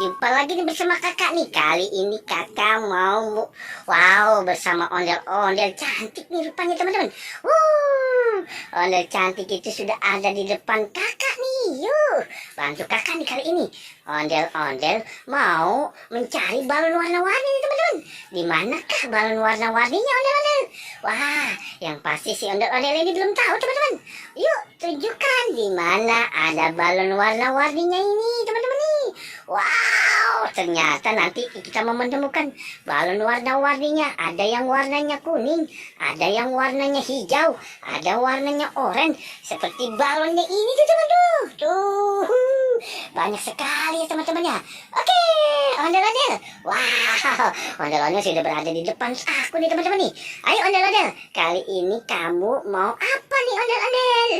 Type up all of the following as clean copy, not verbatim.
berjumpa lagi nih bersama kakak nih. Kali ini kakak mau bersama ondel-ondel cantik nih rupanya teman-teman. Ondel cantik itu sudah ada di depan kakak nih. Yuk, bantu kakak nih kali ini. Ondel-ondel mau mencari balon warna-warni nih teman-teman. Di manakah balon warna-warninya ondel-ondel? Wah, yang pasti si ondel-ondel ini belum tahu teman-teman. Yuk, tunjukkan di mana ada balon warna-warninya ini teman-teman nih. Wow, ternyata nanti kita menemukan balon warna-warninya. Ada yang warnanya kuning, ada yang warnanya hijau, ada warnanya oranye. Seperti balonnya ini tuh teman-teman. Tuh, banyak sekali ya teman-teman ya. Oke, ondel-ondel. Wow, ondel-ondel sudah berada di depan aku nih teman-teman nih. Ayo ondel-ondel, kali ini kamu mau apa nih ondel-ondel?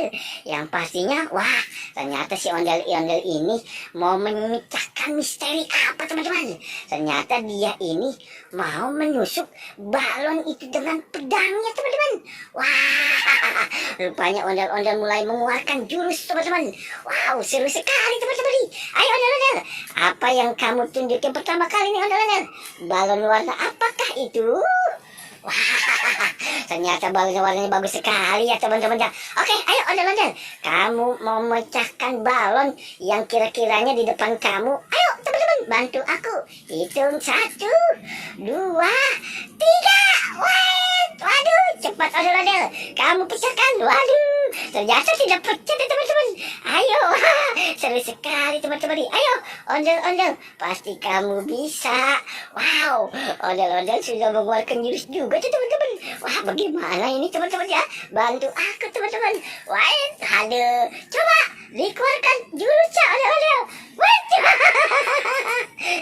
Yang pastinya, wah, ternyata si ondel-ondel ini mau memecahkan misteri apa teman-teman. Ternyata dia ini mau menusuk balon itu dengan pedangnya teman-teman. Wah, rupanya ondel-ondel mulai mengeluarkan jurus teman-teman. Wow, seru sekali teman-teman. Ayo ondel-ondel, apa yang kamu tunjukin pertama kali nih ondel-ondel? Balon warna apakah itu? Wah, ternyata balon warnanya bagus sekali ya teman-teman. Oke, ayo ondel-ondel, kamu mau memecahkan balon yang kira-kiranya di depan kamu. Ayo teman-teman, bantu aku. Hitung 1, 2, 3. Waduh, cepat ondel-ondel, kamu pecahkan. Waduh, ternyata tidak pecah deh teman-teman. Ayo, seru sekali teman-teman. Ayo ondel-ondel, pasti kamu bisa. Wow, ondel-ondel sudah mengeluarkan jurus juga tuh teman-teman. Wah, bagaimana ini teman-teman ya? Bantu aku teman-teman. Wah, aduh, coba dikeluarkan jurusnya ondel-ondel. Waduh,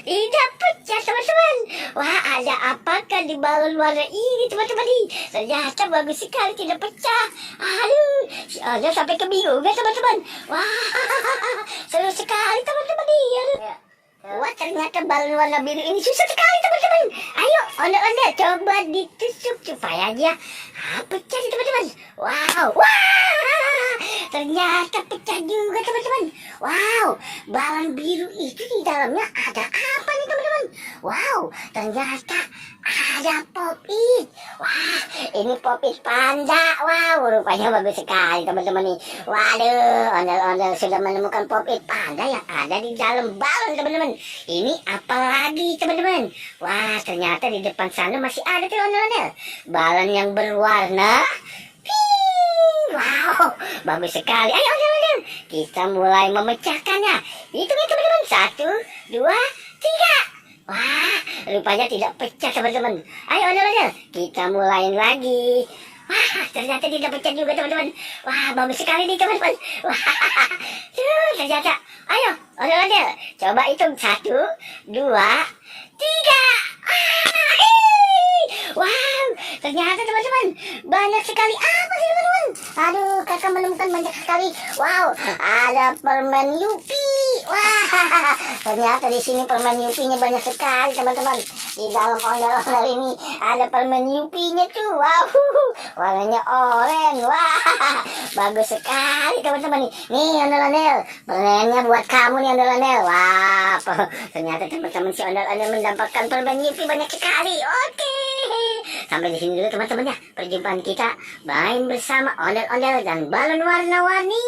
tidak pecah teman-teman. Wah, ada apakah di balon warna ini teman-teman? Ternyata bagus sekali, tidak pecah. Aduh, si ondel sampai kebingungan teman-teman. Wah, seru sekali teman-teman. Wah, ternyata balon warna biru ini susah sekali teman-teman. Ayo ondel-ondel, coba ditusuk supaya dia pecah nih teman-teman. Wow, ternyata pecah juga teman-teman. Wow, balon biru itu di dalamnya ada apa nih teman-teman? Wow, ternyata ada pop-it. Wah, ini pop-it panda. Wow, rupanya bagus sekali teman-teman nih. Waduh, ondel-ondel sudah menemukan pop-it panda yang ada di dalam balon teman-teman. Ini apa lagi teman-teman? Wah, ternyata di depan sana masih ada tuh ondel-ondel. Balon yang berwarna pink. Wow, bagus sekali. Ayo ondel-ondel, kita mulai memecahkannya. Hitung ya teman-teman. 1, 2, 3. Wah, rupanya tidak pecah teman-teman. Ayo ondel-ondel, kita mulai lagi. Wah, ternyata tidak pecah juga teman-teman. Wah, bagus sekali nih teman-teman. Wah, ternyata. Ayo ondel-ondel, coba hitung 1, 2, 3. Wow, ternyata teman-teman banyak sekali apa sih teman-teman? Aduh, kakak menemukan banyak sekali. Wow, ada permen Yupi. Wah, ternyata di sini permen Yupinya banyak sekali teman-teman. Di dalam ondel-ondel ini ada permen Yupinya tuh. Wow, warnanya oranye. Wah, bagus sekali teman-teman nih. Nih ondel-ondel, permennya buat kamu nih ondel-ondel. Wah, ternyata teman-teman si ondel-ondel mendapatkan permen Yupi banyak sekali. Oke. Sampai di sini dulu teman-teman ya perjumpaan kita main bersama ondel-ondel dan balon warna-warni.